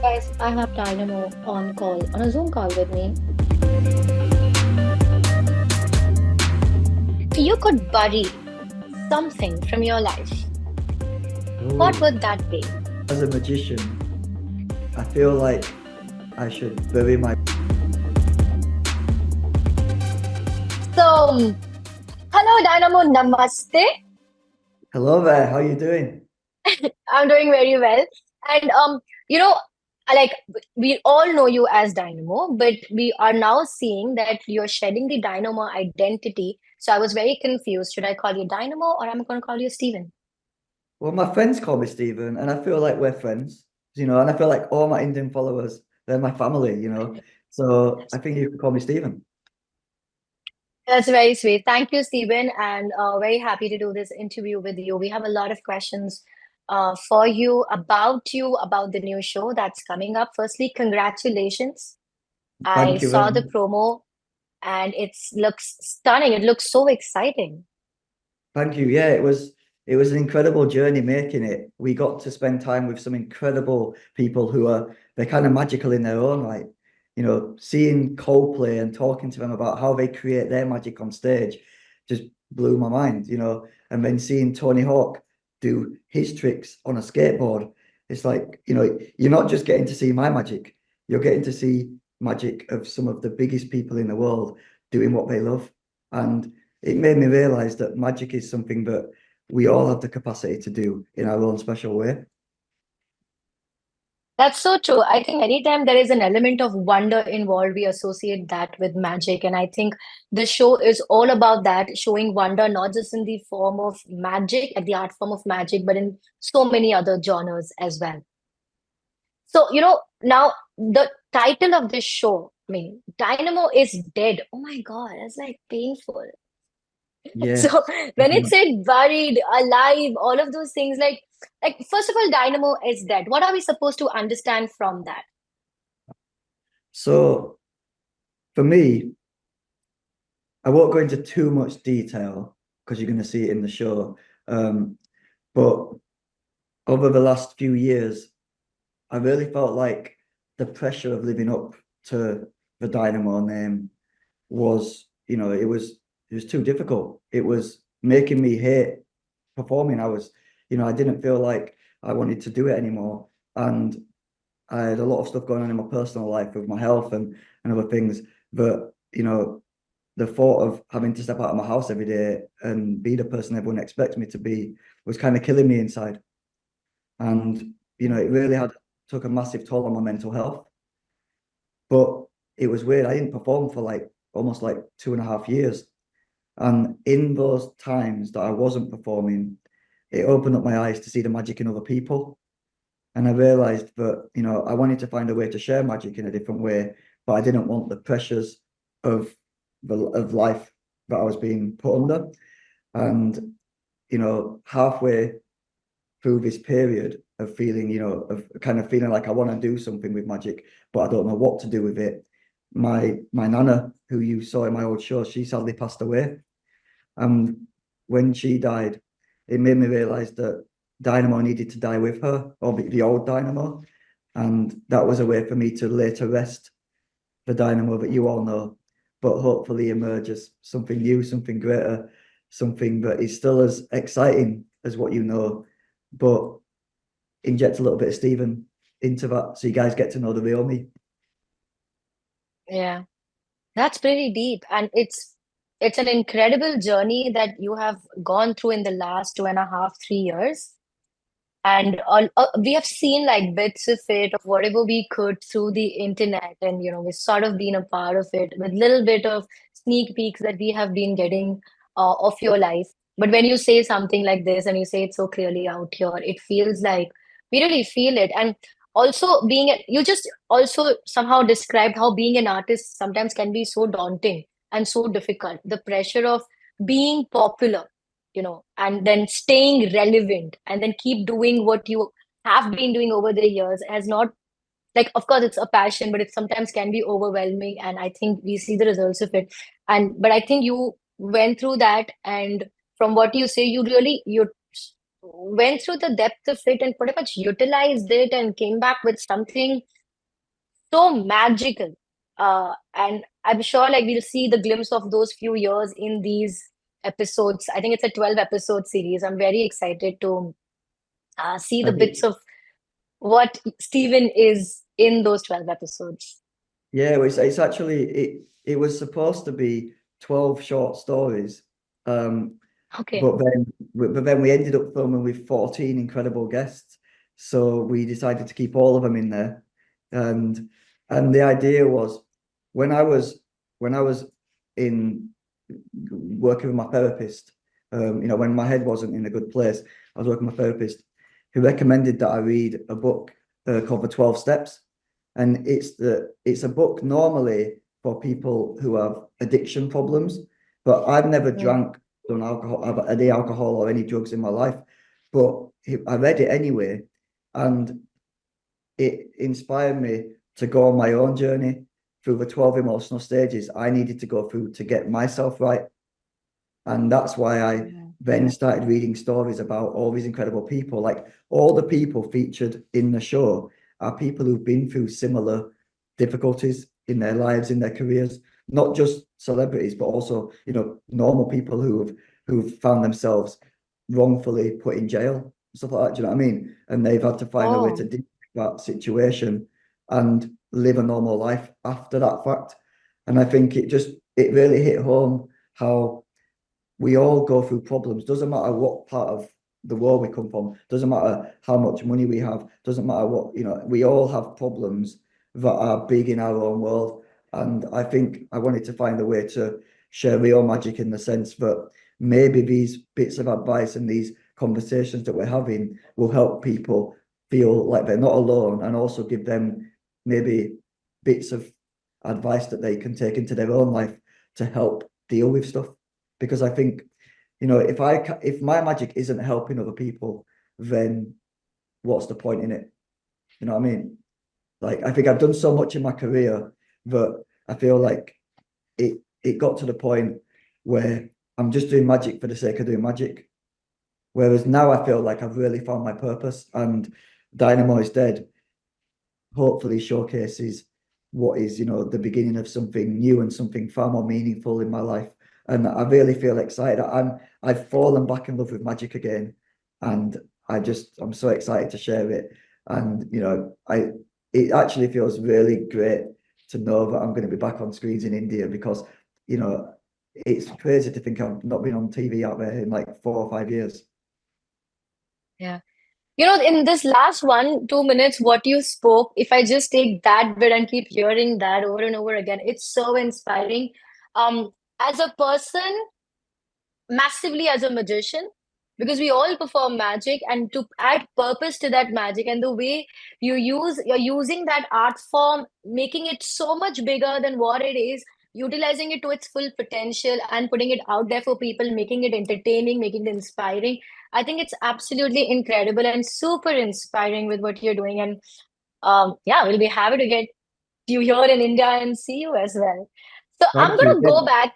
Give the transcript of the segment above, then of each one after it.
Guys, I have Dynamo on call, on a Zoom call with me. If you could bury something from your life, what Oh, would that be? as a magician, I feel like I should bury my. So, hello Dynamo, namaste. Hello there, how you doing? I'm doing very well. And you know, like we all know you as Dynamo, but we are now seeing that you're shedding the Dynamo identity. So I was very confused. Should I call you Dynamo or am I going to call you Steven? Well, my friends call me Stephen, and I feel like we're friends, and I feel like all my Indian followers, they're my family. So I think you could call me Stephen. That's very sweet. Thank you, Stephen, and very happy to do this interview with you. We have a lot of questions for you, about the new show that's coming up. Firstly, congratulations. I Thank you very saw the much. promo and it looks stunning. It looks so exciting. Thank you. Yeah, it was an incredible journey making it. We got to spend time with some incredible people who are they're kind of magical in their own right. Seeing Coldplay and talking to them about how they create their magic on stage just blew my mind. And then seeing Tony Hawk do his tricks on a skateboard, it's like, you're not just getting to see my magic, you're getting to see magic of some of the biggest people in the world doing what they love. And it made me realize that magic is something that we all have the capacity to do in our own special way. That's so true. I think anytime there is an element of wonder involved, we associate that with magic. And I think the show is all about that, showing wonder not just in the form of magic, at the art form of magic, but in so many other genres as well. So, now the title of this show, I mean, Dynamo is dead. Oh my God, that's like painful. So Yes. when it said buried, alive, all of those things, like first of all, Dynamo is dead. What are we supposed to understand from that? So for me, I won't go into too much detail because you're going to see it in the show. But over the last few years, I really felt like the pressure of living up to the Dynamo name it was too difficult. It was making me hate performing. I didn't feel like I wanted to do it anymore. And I had a lot of stuff going on in my personal life with my health and other things. But the thought of having to step out of my house every day and be the person everyone expects me to be was kind of killing me inside. And it really had took a massive toll on my mental health. But it was weird. I didn't perform for like almost like 2.5 years. And in those times that I wasn't performing, it opened up my eyes to see the magic in other people. And I realized that I wanted to find a way to share magic in a different way, but I didn't want the pressures of of life that I was being put under. And halfway through this period of of kind of feeling like I want to do something with magic, but I don't know what to do with it. My nana, who you saw in my old show, she sadly passed away. And when she died, it made me realize that Dynamo needed to die with her, or the old Dynamo. And that was a way for me to lay to rest the Dynamo that you all know, but hopefully emerge as something new, something greater, something that is still as exciting as what you know, but inject a little bit of Stephen into that so you guys get to know the real me. Yeah, that's pretty deep. And it's an incredible journey that you have gone through in the last 2.5, 3 years. And we have seen like bits of it of whatever we could through the internet, and we've sort of been a part of it with little bit of sneak peeks that we have been getting of your life. But when you say something like this and you say it so clearly out here, it feels like we really feel it. And also you just also somehow described how being an artist sometimes can be so daunting and so difficult. The pressure of being popular, and then staying relevant and then keep doing what you have been doing over the years has not, like, of course it's a passion, but it sometimes can be overwhelming, and I think we see the results of it. But I think you went through that, and from what you say, you went through the depth of it and pretty much utilized it and came back with something so magical. And I'm sure like we'll see the glimpse of those few years in these episodes. I think it's a 12 episode series. I'm very excited to see I the think, bits of what Stephen is in those 12 episodes. yeah, it's actually it was supposed to be 12 short stories. Um, Okay. but then we ended up filming with 14 incredible guests. So we decided to keep all of them in there. And the idea was when I was when I was in working with my therapist, when my head wasn't in a good place, I was working with my therapist who recommended that I read a book called The 12 Steps. And it's a book normally for people who have addiction problems, but I've never Mm. drank, done alcohol, any alcohol or any drugs in my life. But I read it anyway, and it inspired me to go on my own journey through the 12 emotional stages I needed to go through to get myself right. And that's why I Yeah. then started reading stories about all these incredible people. Like all the people featured in the show are people who've been through similar difficulties in their lives, in their careers, not just celebrities, but also, normal people who've found themselves wrongfully put in jail, stuff like that. Do you know what I mean? And they've had to find a way to Oh, deal with that situation and live a normal life after that fact. And I think it really hit home how we all go through problems. Doesn't matter what part of the world we come from. Doesn't matter how much money we have. Doesn't matter what, we all have problems that are big in our own world. And I think I wanted to find a way to share real magic in the sense that maybe these bits of advice and these conversations that we're having will help people feel like they're not alone and also give them maybe bits of advice that they can take into their own life to help deal with stuff. Because I think, if my magic isn't helping other people, then what's the point in it? You know what I mean? Like I think I've done so much in my career that I feel like it got to the point where I'm just doing magic for the sake of doing magic. Whereas now I feel like I've really found my purpose, and Dynamo is dead hopefully showcases what is, the beginning of something new and something far more meaningful in my life. And I really feel excited. I've fallen back in love with magic again, and I'm so excited to share it. And it actually feels really great to know that I'm going to be back on screens in India because it's crazy to think I've not been on TV out there in like 4 or 5 years. yeah. In this last 2 minutes, what you spoke, if I just take that bit and keep hearing that over and over again, it's so inspiring. As a person, massively as a magician, because we all perform magic, and to add purpose to that magic, and the way you're using that art form, making it so much bigger than what it is, utilizing it to its full potential and putting it out there for people, making it entertaining, making it inspiring. I think it's absolutely incredible and super inspiring with what you're doing. And yeah, we'll be happy to get you here in India and see you as well. So I'm Thank you. gonna Yeah. go back.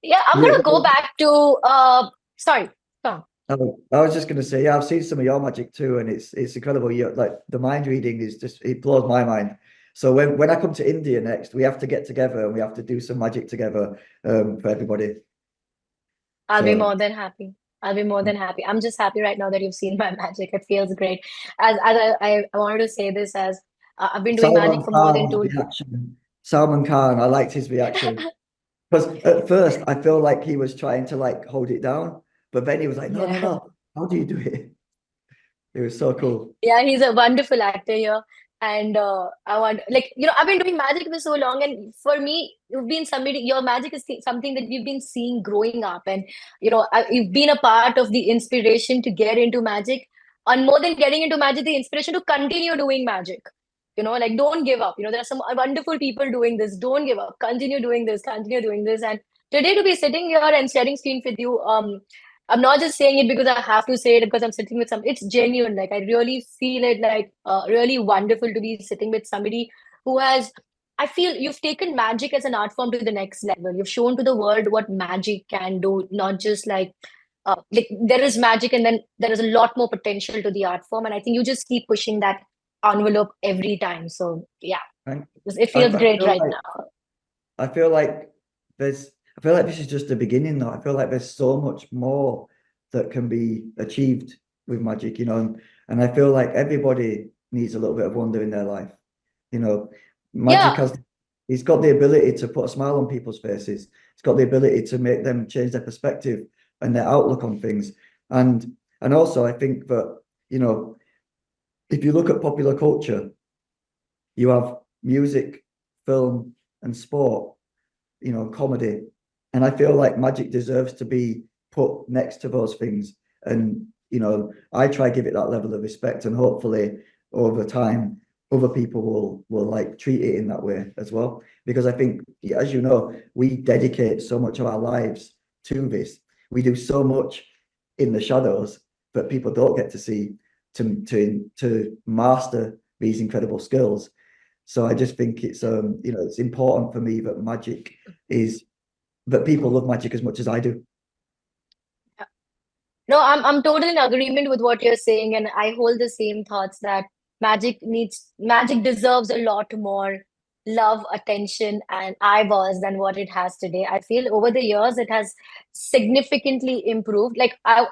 Yeah, I'm Yeah, gonna go back to sorry. Come. I was just going to say, yeah, I've seen some of your magic too, and it's incredible. You like the mind reading is just it blows my mind. So when I come to India next, we have to get together and we have to do some magic together for everybody. I'll be So more than happy. I'll be more than happy. I'm just happy right now that you've seen my magic. It feels great. As I wanted to say this as I've been doing magic Salman for more than Khan's two. reaction, Salman Khan, I liked his reaction because at first I feel like he was trying to like hold it down, but then he was like, no, no, Yeah. no, how do you do it? It was so cool. Yeah, he's a wonderful actor here. And I want, like, I've been doing magic for so long. And for me, you've been somebody, your magic is something that we've been seeing growing up. And, you've been a part of the inspiration to get into magic. And more than getting into magic, the inspiration to continue doing magic. Like, don't give up. There are some wonderful people doing this. Don't give up. Continue doing this. Continue doing this. And today to be sitting here and sharing screen with you, I'm not just saying it because I have to say it because I'm sitting with some. It's genuine. Like I really feel it like really wonderful to be sitting with somebody who has. I feel you've taken magic as an art form to the next level. You've shown to the world what magic can do, not just like like there is magic and then there is a lot more potential to the art form. And I think you just keep pushing that envelope every time. So yeah, And it I, feels I great feel right like now. I feel like I feel like this is just the beginning though. I feel like there's so much more that can be achieved with magic, and I feel like everybody needs a little bit of wonder in their life. Magic Yeah, has it's got the ability to put a smile on people's faces. It's got the ability to make them change their perspective and their outlook on things. And also I think that, if you look at popular culture, you have music, film, and sport, comedy. And I feel like magic deserves to be put next to those things. And, I try give it that level of respect, and hopefully over time, other people will like treat it in that way as well. Because I think, as you know, we dedicate so much of our lives to this. We do so much in the shadows that people don't get to see to master these incredible skills. So I just think it's important for me that magic is that people love magic as much as I do. no, I'm totally in agreement with what you're saying, and I hold the same thoughts that magic deserves a lot more love, attention, and eyeballs than what it has today. I feel over the years it has significantly improved. Like I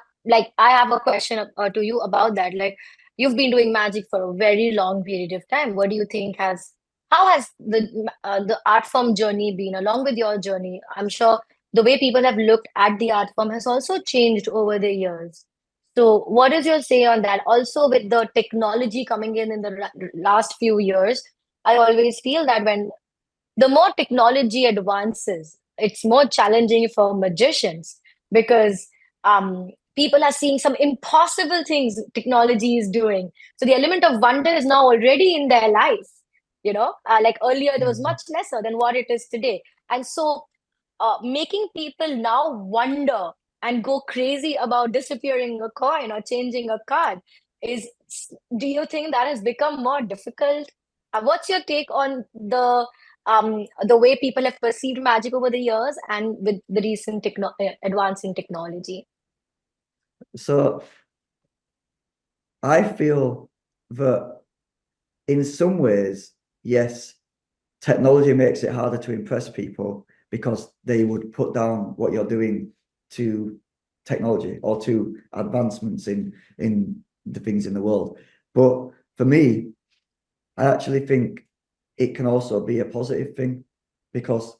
have a question to you about that. Like you've been doing magic for a very long period of time. What do you think has how has the art form journey been along with your journey? I'm sure the way people have looked at the art form has also changed over the years. So, what is your say on that? Also, with the technology coming in the last few years, I always feel that when the more technology advances, it's more challenging for magicians because people are seeing some impossible things technology is doing. So the element of wonder is now already in their life. Like earlier, there was Mm. much lesser than what it is today. And so making people now wonder and go crazy about disappearing a coin or changing a card is do you think that has become more difficult? What's your take on the way people have perceived magic over the years and with the recent advance in technology? So I feel that in some ways, yes, technology makes it harder to impress people because they would put down what you're doing to technology or to advancements in the things in the world. But for me, I actually think it can also be a positive thing because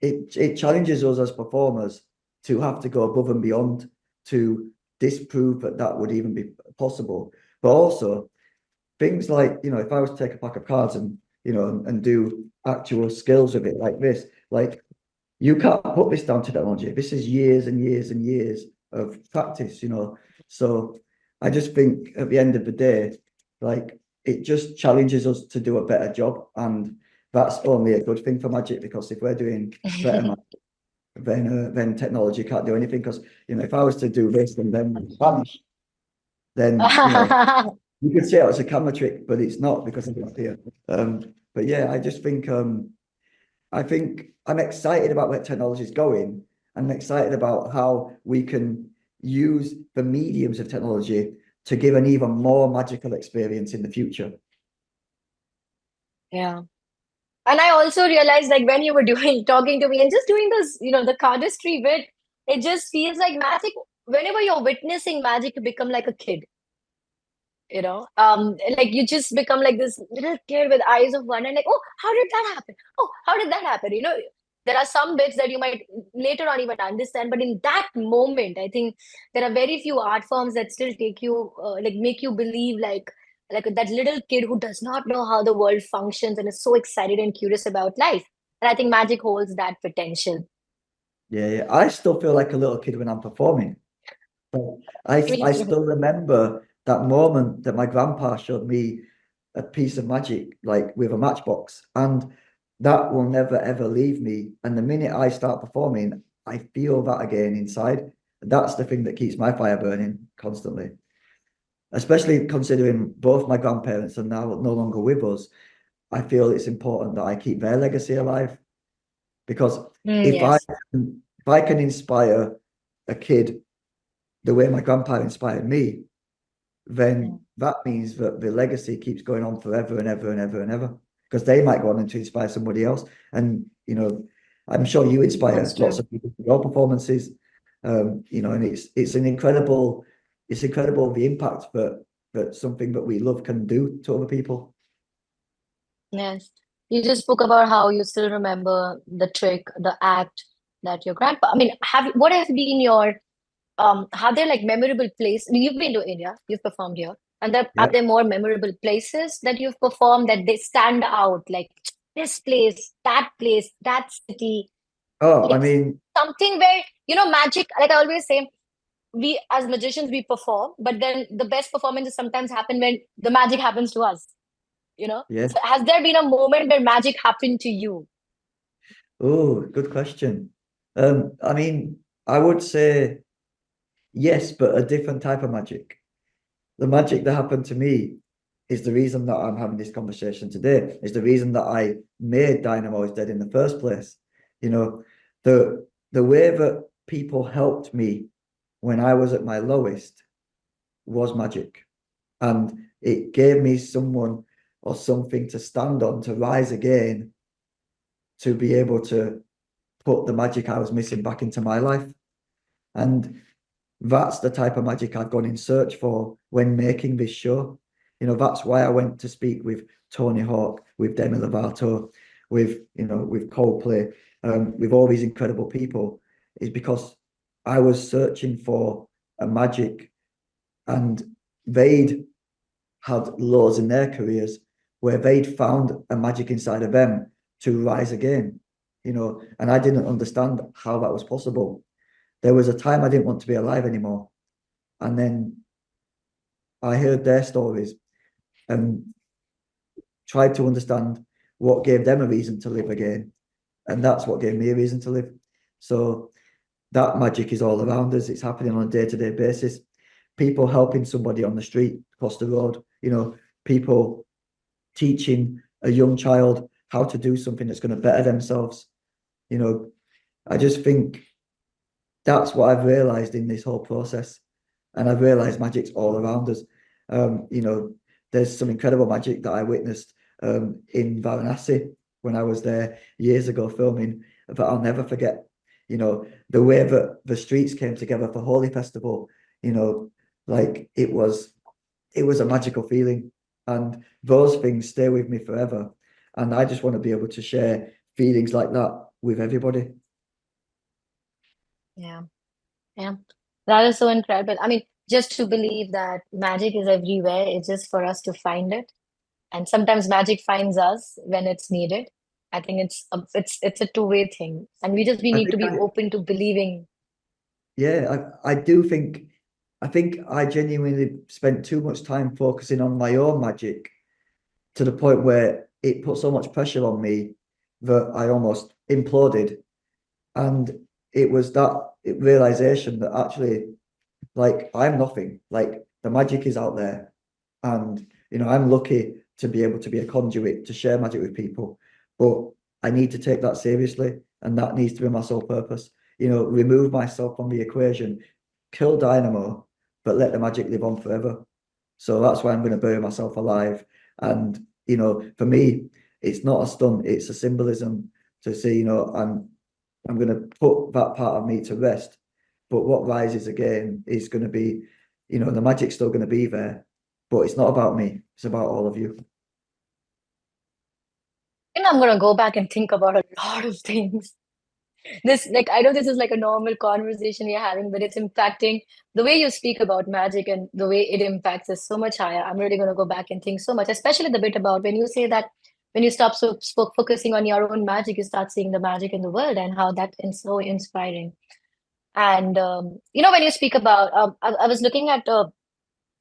it challenges us as performers to have to go above and beyond to disprove that would even be possible. But also things like, if I was to take a pack of cards and do actual skills with it like this, like you can't put this down to technology. This is years and years and years of practice. So I just think at the end of the day, like it just challenges us to do a better job. And that's only a good thing for magic, because if we're doing better magic, then technology can't do anything. Because if I was to do this and then vanish, then you could say it was a camera trick, but it's not because I'm not here. But yeah, I think I'm excited about where technology is going. I'm excited about how we can use the mediums of technology to give an even more magical experience in the future. Yeah. And I also realized, like, when you were doing, talking to me and just doing this, the cardistry bit, it just feels like magic. Whenever you're witnessing magic, you become like a kid, like you just become like this little kid with eyes of wonder, and like, oh, how did that happen? Oh, how did that happen? There are some bits that you might later on even understand, but in that moment, I think there are very few art forms that still take you, like, make you believe like that little kid who does not know how the world functions and is so excited and curious about life. And I think magic holds that potential. Yeah, yeah. I still feel like a little kid when I'm performing. But Me I too. still remember that moment that my grandpa showed me a piece of magic, like with a matchbox, and that will never ever leave me. And the minute I start performing, I feel that again inside. That's the thing that keeps my fire burning constantly. Especially considering both my grandparents are now no longer with us, I feel it's important that I keep their legacy alive, because if I Yes. if I can inspire a kid the way my grandpa inspired me, Yeah. then that means that the legacy keeps going on forever and ever and ever and ever, because they might go on to inspire somebody else. And, I'm sure you inspire That's lots true. of people with your performances. And it's incredible the impact that something that we love can do to other people. Yes. You just spoke about how you still remember the trick, the act that your grandpa, I mean, what have been your are there like memorable places? You've been to India, you've performed here, and are Yeah. there more memorable places that you've performed that they stand out? Like this place, that city, Oh, I like mean, something where, magic, like I always say, we as magicians, we perform, but then the best performances sometimes happen when the magic happens to us, you know? yeah. So has there been a moment where magic happened to you? Oh, good question. I mean, I would say yes, but a different type of magic. The magic that happened to me is the reason that I'm having this conversation today, is the reason that I made Dynamo is Dead in the first place. You know, the way that people helped me when I was at my lowest was magic. And it gave me someone or something to stand on to rise again, to be able to put the magic I was missing back into my life. And that's the type of magic I've gone in search for when making this show. That's why I went to speak with Tony Hawk, with Demi Lovato, with Coldplay, with all these incredible people, is because I was searching for a magic, and they'd had lows in their careers where they'd found a magic inside of them to rise again, and I didn't understand how that was possible. There was a time I didn't want to be alive anymore. And then I heard their stories and tried to understand what gave them a reason to live again. And that's what gave me a reason to live. So that magic is all around us. It's happening on a day-to-day basis. People helping somebody on the street, across the road, people teaching a young child how to do something that's going to better themselves. I just think that's what I've realized in this whole process. And I've realized magic's all around us. There's some incredible magic that I witnessed in Varanasi when I was there years ago filming that I'll never forget. The way that the streets came together for Holi Festival, like it was a magical feeling. And those things stay with me forever. And I just want to be able to share feelings like that with everybody. Yeah. Yeah. That is so incredible. I mean, just to believe that magic is everywhere, it's just for us to find it. And sometimes magic finds us when it's needed. I think it's a two-way thing. And we I need think to be open to believing. Yeah, I do think I think I genuinely spent too much time focusing on my own magic, to the point where it put so much pressure on me that I almost imploded. And it was that realization that actually, like, I'm nothing. Like, the magic is out there. And, I'm lucky to be able to be a conduit to share magic with people. But I need to take that seriously. And that needs to be my sole purpose. Remove myself from the equation, kill Dynamo, but let the magic live on forever. So that's why I'm going to bury myself alive. And, for me, it's not a stunt, it's a symbolism to say, I'm going to put that part of me to rest. But what rises again is going to be, the magic's still going to be there, but it's not about me. It's about all of you. And I'm gonna go back and think about a lot of things. Like, I know this is like a normal conversation we're having, but it's impacting the way you speak about magic and the way it impacts is so much higher. I'm really going to go back and think so much, especially the bit about when you say that when you stop focusing on your own magic, you start seeing the magic in the world and how that is so inspiring. And when you speak about, I was looking at, I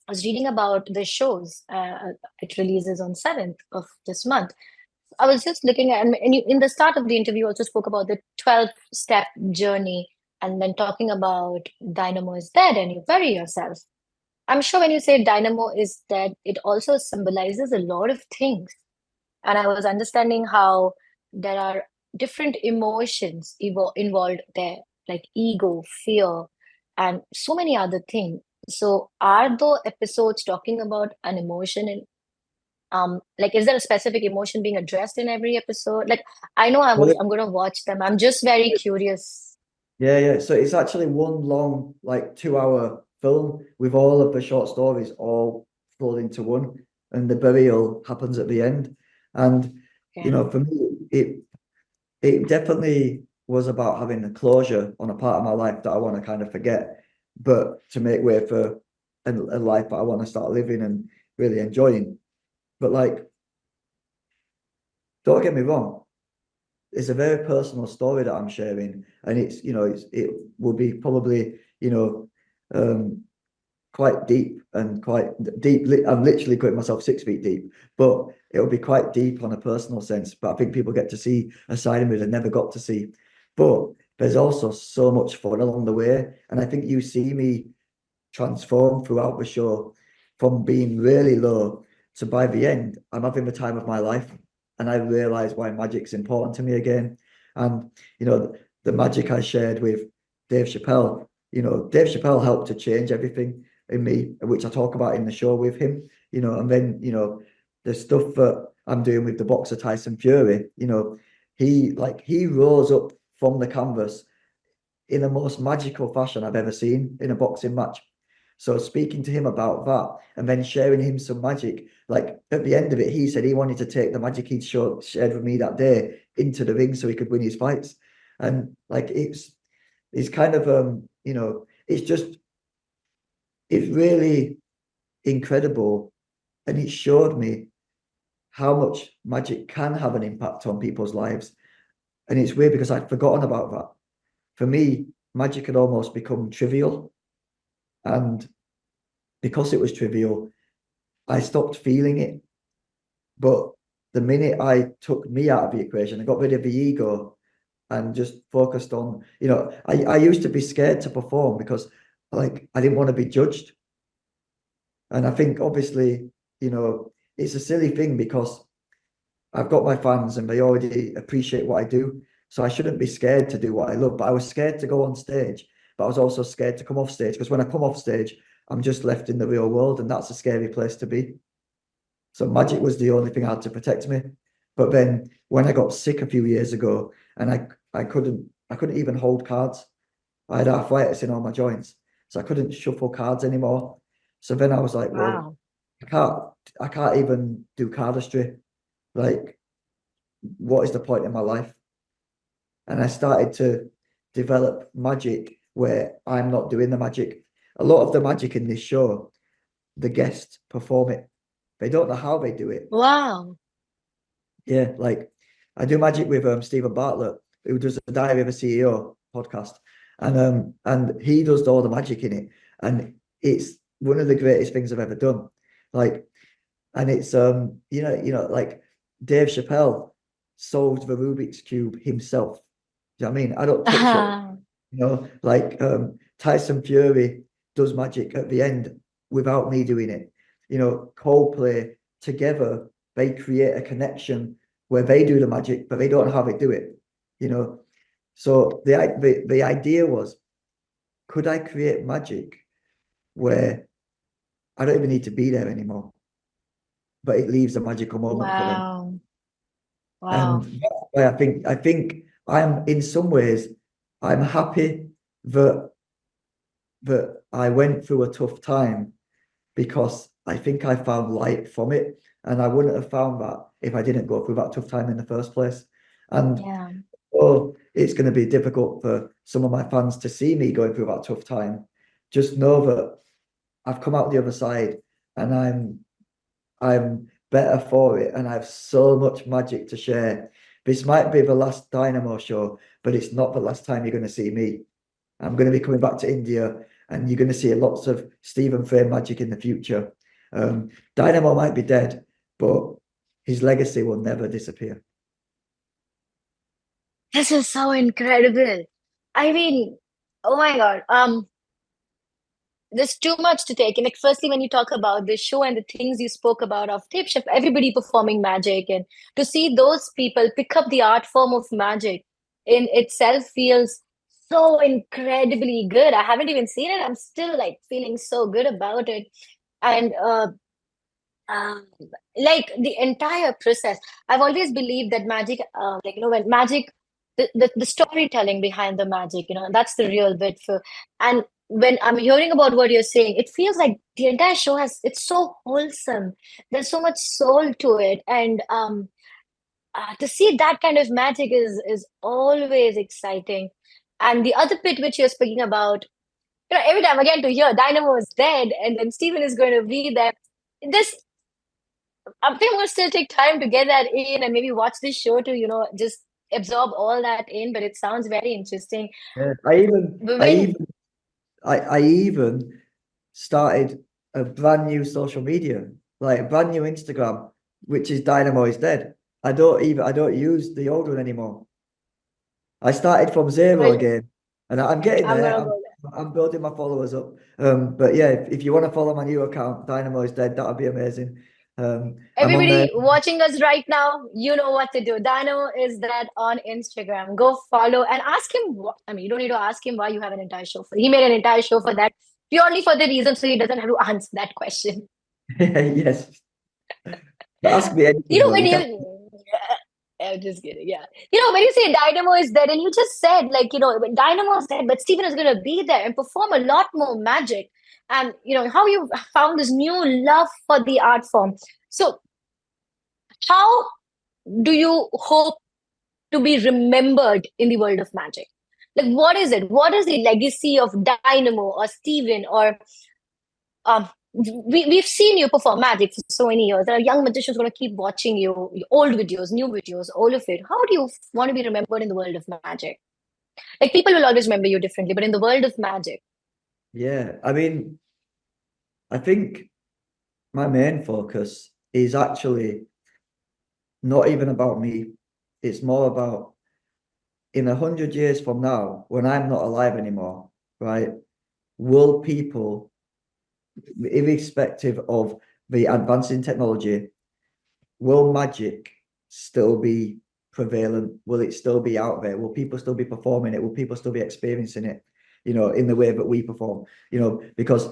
was reading about the shows. It releases on 7th of this month. I was just looking at, and in the start of the interview, you also spoke about the 12-step journey and then talking about Dynamo is dead and you bury yourself. I'm sure when you say Dynamo is dead, it also symbolizes a lot of things. And I was understanding how there are different emotions involved there, like ego, fear, and so many other things. So are the episodes talking about an emotion in like is there a specific emotion being addressed in every episode? Like I know I'm gonna watch them. I'm just very curious. Yeah, yeah. So it's actually one long, like 2 hour film with all of the short stories all rolled into one, and the burial happens at the end. And Okay. for me, it definitely was about having a closure on a part of my life that I want to kind of forget, but to make way for a life that I want to start living and really enjoying. But like, don't get me wrong, it's a very personal story that I'm sharing, and it will be probably um, quite deep and quite deep. I'm literally putting myself 6 feet deep, but it'll be quite deep on a personal sense. But I think people get to see a side of me they never got to see. But there's also so much fun along the way, and I think you see me transform throughout the show from being really low to by the end, I'm having the time of my life. And I realize why magic's important to me again. And, the magic I shared with Dave Chappelle, Dave Chappelle helped to change everything in me, which I talk about in the show with him, and then, the stuff that I'm doing with the boxer Tyson Fury, he rose up from the canvas in the most magical fashion I've ever seen in a boxing match. So speaking to him about that and then sharing him some magic, like at the end of it, he said he wanted to take the magic he'd shared with me that day into the ring so he could win his fights. And like it's kind of it's really incredible. And it showed me how much magic can have an impact on people's lives. And it's weird because I'd forgotten about that. For me, magic had almost become trivial. And because it was trivial, I stopped feeling it. But the minute I took me out of the equation, I got rid of the ego and just focused on, I used to be scared to perform because like I didn't want to be judged. And I think obviously, it's a silly thing because I've got my fans and they already appreciate what I do. So I shouldn't be scared to do what I love. But I was scared to go on stage, but I was also scared to come off stage because when I come off stage, I'm just left in the real world, and that's a scary place to be. So magic was the only thing I had to protect me. But then when I got sick a few years ago and I couldn't even hold cards. I had arthritis in all my joints. So I couldn't shuffle cards anymore. So then I was like, well, Wow. I can't I can't even do cardistry. Like, what is the point in my life? And I started to develop magic where I'm not doing the magic. A lot of the magic in this show, the guests perform it. They don't know how they do it. Wow. Yeah, like I do magic with Stephen Bartlett, who does the Diary of a CEO podcast, and he does all the magic in it, and it's one of the greatest things I've ever done. Like, and it's like Dave Chappelle solved the Rubik's cube himself. Do you know what I mean? I don't touch it. Like Tyson Fury does magic at the end without me doing it. Coldplay together, they create a connection where they do the magic, but they don't know how they do it. You know, so the idea was, could I create magic where I don't even need to be there anymore, but it leaves a magical moment for them. Wow. And Wow. that's why I think I'm in some ways I'm happy that I went through a tough time because I think I found light from it. And I wouldn't have found that if I didn't go through that tough time in the first place. And Yeah. it's going to be difficult for some of my fans to see me going through that tough time. Just know that I've come out the other side and I'm better for it, and I have so much magic to share. This might be the last Dynamo show, but it's not the last time you're going to see me. I'm going to be coming back to India, and you're going to see lots of Stephen Frame magic in the future. Dynamo might be dead, but his legacy will never disappear. This is so incredible. I mean, oh my God. There's too much to take in. Like, firstly, when you talk about this show and the things you spoke about of tape shift, everybody performing magic, and to see those people pick up the art form of magic in itself feels so incredibly good. I haven't even seen it. I'm still like feeling so good about it. And um, like the entire process, I've always believed that magic, like when magic, the storytelling behind the magic, that's the real bit for. And when I'm hearing about what you're saying, it feels like the entire show it's so wholesome. There's so much soul to it, and to see that kind of magic is always exciting. And the other bit which you're speaking about, every time again to hear Dynamo is dead and then Steven is going to be there. This I think we'll still take time to get that in and maybe watch this show to, just absorb all that in. But it sounds very interesting. Yeah. But when I even started a brand new social media, like a brand new Instagram, which is Dynamo is dead. I don't use the old one anymore. I started from zero well, again, and I'm getting I'm there. gonna go I'm building my followers up. But yeah, if you want to follow my new account, Dynamo is dead. That'd be amazing. I'm on there. Everybody watching us right now, you know what to do. Dino is that on Instagram. Go follow and ask him. I mean, you don't need to ask him why you have an entire show for. He made an entire show for that purely for the reason so he doesn't have to answer that question. Yes, but ask me You anything know, though. when You can. you, I'm just kidding. Yeah. When you say Dynamo is dead, and you just said, like, when Dynamo is dead, but Steven is going to be there and perform a lot more magic. And, how you found this new love for the art form. So, how do you hope to be remembered in the world of magic? Like, what is it? What is the legacy of Dynamo or Steven or we've seen you perform magic for so many years. There are young magicians going to keep watching you, your old videos, new videos, all of it. How do you want to be remembered in the world of magic? Like people will always remember you differently, but in the world of magic, Yeah, I mean, I think my main focus is actually not even about me. It's more about in 100 years from now, when I'm not alive anymore, right? Will people, irrespective of the advancing technology, will magic still be prevalent? Will it still be out there? Will people still be performing it? Will people still be experiencing it, in the way that we perform? Because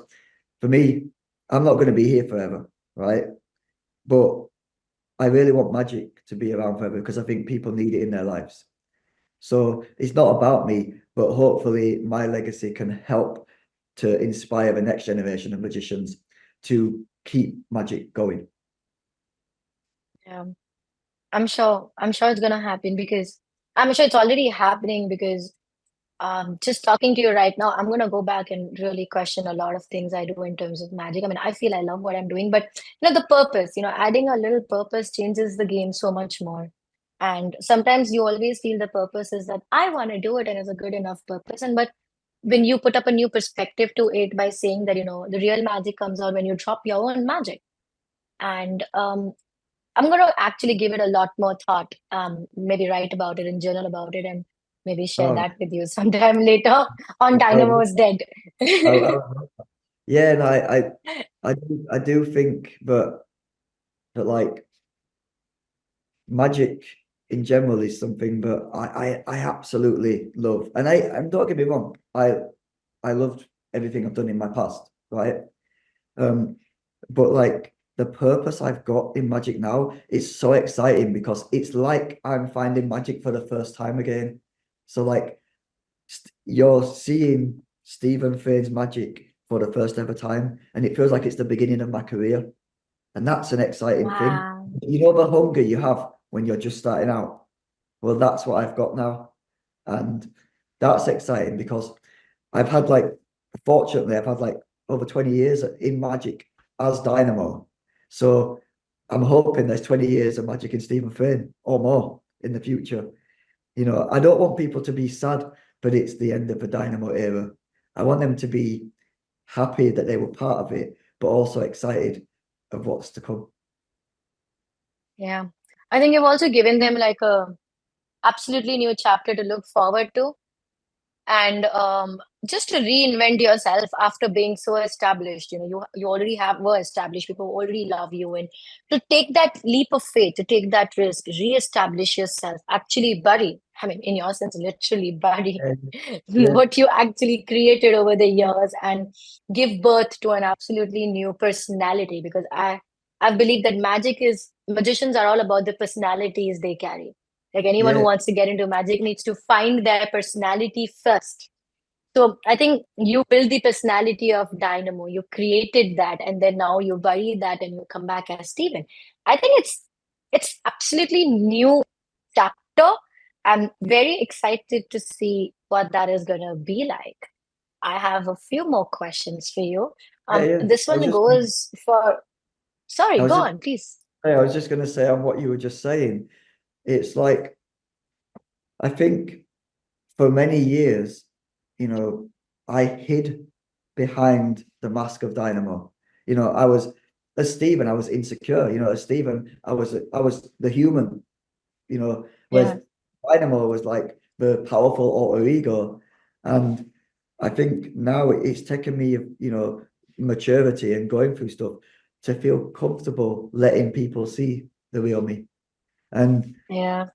for me, I'm not going to be here forever, right? But I really want magic to be around forever because I think people need it in their lives. So it's not about me, but hopefully my legacy can help to inspire the next generation of magicians to keep magic going. yeah, I'm sure it's gonna happen because I'm sure it's already happening because just talking to you right now, I'm gonna go back and really question a lot of things I do in terms of magic. I mean, I feel I love what I'm doing, but the purpose, adding a little purpose changes the game so much more. And sometimes you always feel the purpose is that I want to do it and it's a good enough purpose. And but when you put up a new perspective to it by saying that, the real magic comes out when you drop your own magic. And I'm going to actually give it a lot more thought, maybe write about it and journal about it and maybe share Oh, that with you sometime later on Dynamo's Dead. I, I, yeah, and I do think that like magic in general is something that I absolutely love. And don't get me wrong, I loved everything I've done in my past, right? Um, but like the purpose I've got in magic now is so exciting because it's like I'm finding magic for the first time again. So like you're seeing Stephen Fane's magic for the first ever time, and it feels like it's the beginning of my career. And that's an exciting thing. Wow. The hunger you have when you're just starting out. Well, that's what I've got now. And that's exciting because I've had like, fortunately, I've had like over 20 years in magic as Dynamo. So I'm hoping there's 20 years of magic in Stephen Fane or more in the future. I don't want people to be sad that it's the end of the Dynamo era. I want them to be happy that they were part of it, but also excited of what's to come. Yeah. I think you've also given them like a absolutely new chapter to look forward to. And just to reinvent yourself after being so established, you already were established, people already love you, and to take that leap of faith, to take that risk, re-establish yourself, actually bury. I mean, in your sense, literally bury Yeah, what you actually created over the years and give birth to an absolutely new personality. Because I believe that magicians are all about the personalities they carry. Like anyone who yeah, wants to get into magic needs to find their personality first. So I think you build the personality of Dynamo. You created that, and then now you bury that, and you come back as Steven. I think it's absolutely new chapter. I'm very excited to see what that is gonna be like. I have a few more questions for you. yeah, yeah. This I was one just, goes for. I Sorry, was go just, on, please. I was just going to say on what you were just saying. It's like I think for many years, you know, I hid behind the mask of Dynamo. I was as Stephen, I was insecure. As Stephen, I was the human. Whereas Yeah, Dynamo was like the powerful alter ego, and I think now it's taken me, maturity and going through stuff to feel comfortable letting people see the real me. And yeah,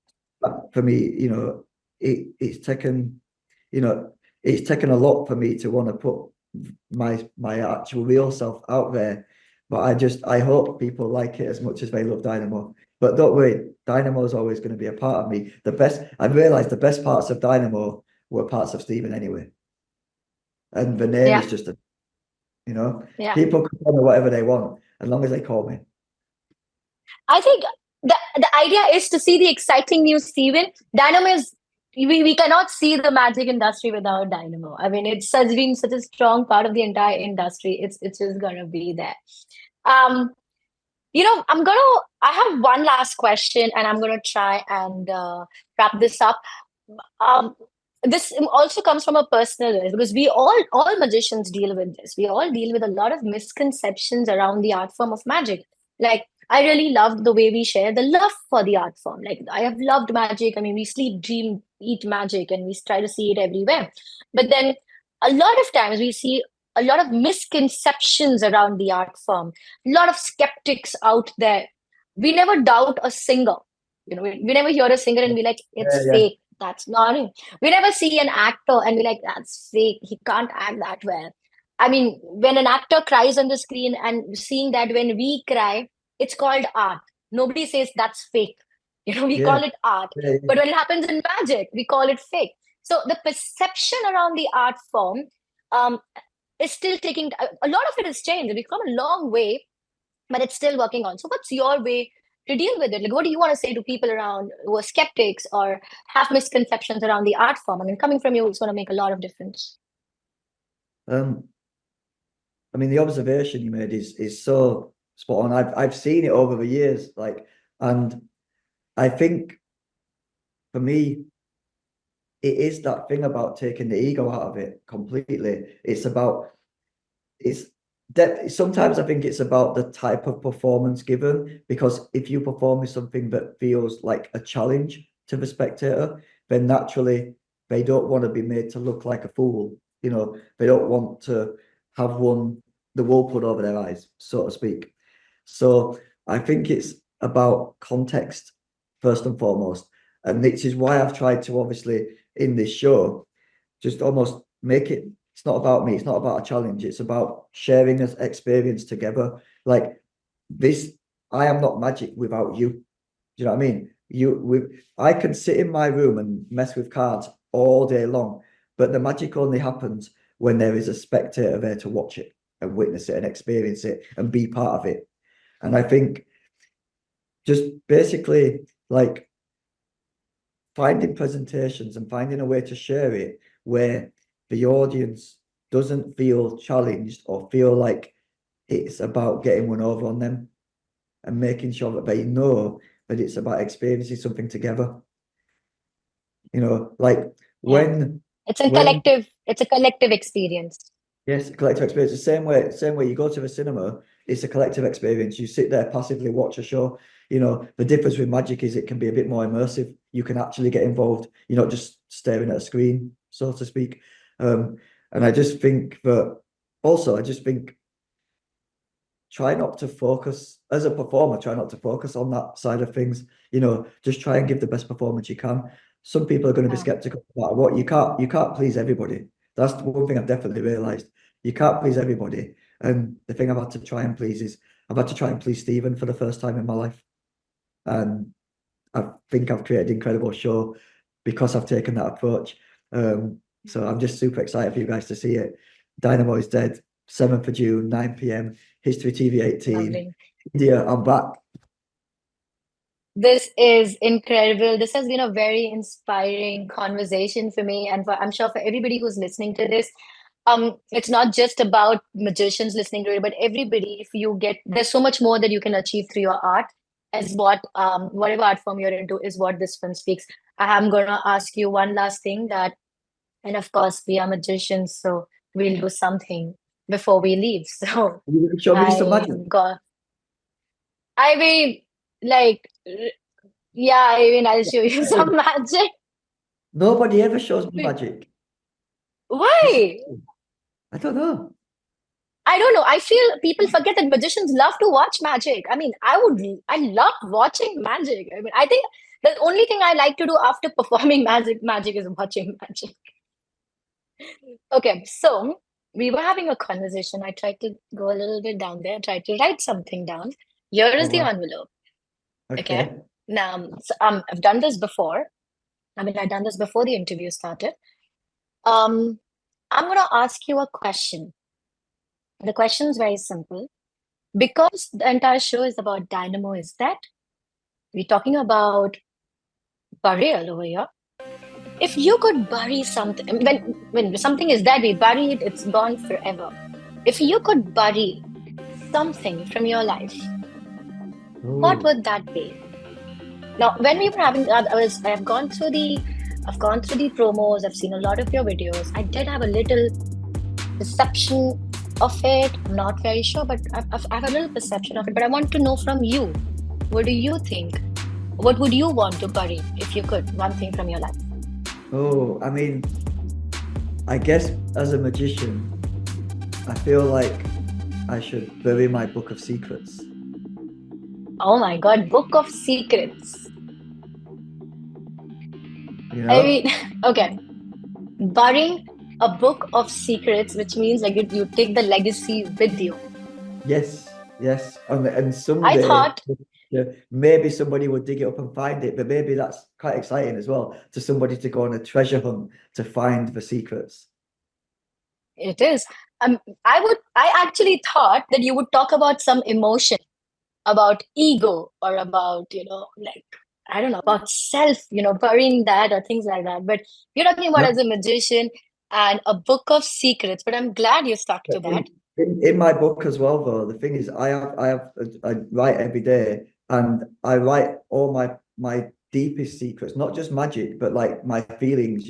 for me, it's taken a lot for me to want to put my actual real self out there. But I hope people like it as much as they love Dynamo. But don't worry, Dynamo is always going to be a part of me. I've realized the best parts of Dynamo were parts of Stephen anyway. And the name yeah, is just you know, yeah. people can call me whatever they want as long as they call me. I think the idea is to see the exciting new Steven. Dynamo is we cannot see the magic industry without Dynamo. I mean, it's such been such a strong part of the entire industry. It's just gonna be there. Um, I have one last question, and I'm gonna try and wrap this up. Um, this also comes from a personal list because we all magicians deal with this. We all deal with a lot of misconceptions around the art form of magic. Like I really loved the way we share the love for the art form. Like I have loved magic. I mean, we sleep, dream, eat magic, and we try to see it everywhere. But then a lot of times we see a lot of misconceptions around the art form. A lot of skeptics out there. We never doubt a singer. We never hear a singer and be like, Yeah, it's yeah, fake. That's not it. We never see an actor and be like, that's fake. He can't act that well. I mean, when an actor cries on the screen and seeing that when we cry, it's called art. Nobody says that's fake. We yeah, call it art. yeah, But when it happens in magic, we call it fake. So the perception around the art form um, is still taking a lot of it has changed. We've come a long way, but it's still working on. So what's your way to deal with it? Like, what do you want to say to people around who are skeptics or have misconceptions around the art form? I mean, coming from you, it's going to make a lot of difference. Um, I mean, the observation you made is so spot on. I've seen it over the years, and I think for me, it is that thing about taking the ego out of it completely. It's depth. Sometimes I think it's about the type of performance given, because if you perform with something that feels like a challenge to the spectator, then naturally they don't want to be made to look like a fool. They don't want to have the wool put over their eyes, so to speak. So I think it's about context first and foremost. And this is why I've tried to, obviously, in this show, just almost make it, it's not about me, it's not about a challenge, it's about sharing this experience together. Like this, I am not magic without you. Do you know what I mean? I can sit in my room and mess with cards all day long, but the magic only happens when there is a spectator there to watch it and witness it and experience it and be part of it. And I think just basically like finding presentations and finding a way to share it where the audience doesn't feel challenged or feel like it's about getting one over on them, and making sure that they know that it's about experiencing something together. Like Yeah. when It's a collective experience. yes, collective experience. The same way you go to the cinema, it's a collective experience. You sit there passively watch a show. The difference with magic is it can be a bit more immersive. You can actually get involved. You're not just staring at a screen, so to speak. And I just think try not to focus as a performer, try not to focus on that side of things. Just try and give the best performance you can. some people are going to be Yeah. skeptical about what you can't please everybody. That's the one thing I've definitely realized. You can't please everybody. And the thing I've had to try and please is I've had to try and please Stephen for the first time in my life. And I think I've created an incredible show because I've taken that approach. So I'm just super excited for you guys to see it. Dynamo is dead. 7th of June, 9 p.m. History TV 18. Lovely. India, I'm back. This is incredible. This has been a very inspiring conversation for me, and I'm sure for everybody who's listening to this. It's not just about magicians listening to it, but everybody, if you get, there's so much more that you can achieve through your art, as whatever art form you're into is what this film speaks. I'm gonna ask you one last thing that, and of course, we are magicians, so we'll do something before we leave. So You can show me some I magic. have got, I mean, like, yeah, I mean, I'll show you some magic. Nobody ever shows me Wait, magic. This is, why? I don't know. I don't know. I feel people forget that magicians love to watch magic. I mean, I love watching magic. I mean, I think the only thing I like to do after performing magic is watching magic. Okay, so we were having a conversation. I tried to go a little bit down there, tried to write something down. Here Oh, is the wow. envelope. Okay. Okay. Now, so, I've done this before. I mean, I've done this before the interview started. Um, I'm gonna ask you a question. The question is very simple. Because the entire show is about Dynamo, is that we're talking about burial over here. If you could bury something, when something is dead, we bury it, it's gone forever. If you could bury something from your life, what Oh, would that be? Now, when we were having, I've gone through the promos, I've seen a lot of your videos. I did have a little perception of it. I'm not very sure, but I have a little perception of it. But I want to know from you, what do you think? What would you want to bury if you could? One thing from your life. oh, I mean, I guess as a magician, I feel like I should bury my book of secrets. Oh my God, Book of Secrets. You I know? mean, okay, burying a book of secrets, which means like you take the legacy with you. Yes, yes. And I someday, thought yeah, maybe somebody would dig it up and find it, but maybe that's quite exciting as well to somebody to go on a treasure hunt to find the secrets. it is. I actually thought that you would talk about some emotion, about ego, or about, like, I don't know, about self, burying that or things like that. But you're talking about as No, a magician and a book of secrets, but I'm glad you stuck to that. in my book as well, though, the thing is, I write every day, and I write all my deepest secrets, not just magic, but like my feelings.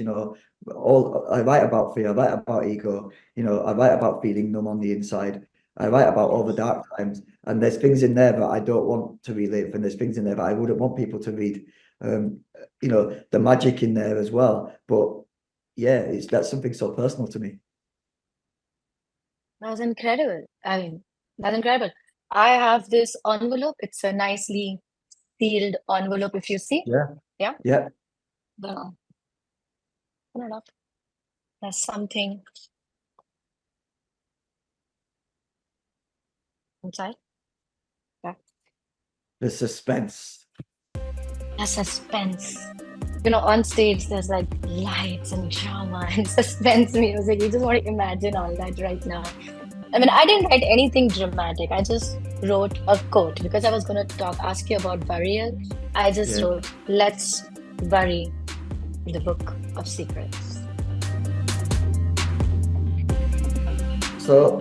All I write about fear, I write about ego. I write about feeling numb on the inside. I write about all the dark times, and there's things in there that I don't want to relive, and there's things in there that I wouldn't want people to read. Um, the magic in there as well, but yeah, that's something so personal to me. That was incredible. I mean, that's incredible. I have this envelope. It's a nicely sealed envelope, if you see. Yeah, Yeah. yeah. The, open it up. There's something inside. Yeah. The suspense. A suspense. On stage, there's like lights and drama and suspense music. You just want to imagine all that right now. I mean, I didn't write anything dramatic. I just wrote a quote because I was going to ask you about burial. I just Yeah. wrote, let's bury the book of secrets. So,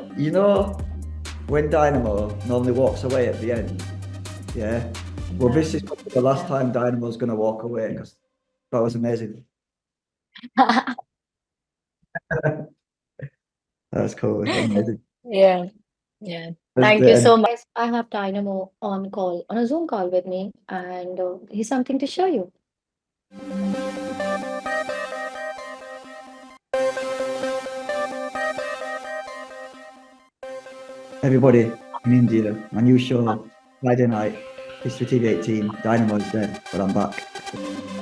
when Dynamo normally walks away at the end, yeah. Well, this is probably the last Yeah. time Dynamo's going to walk away because that was amazing. That's cool. Amazing. Yeah. Yeah. That's Thank you great. so much. I have Dynamo on a Zoom call with me, and he's something to show you. Everybody in India, my new show, Friday night, History TV 18, Dynamo's dead, but I'm back.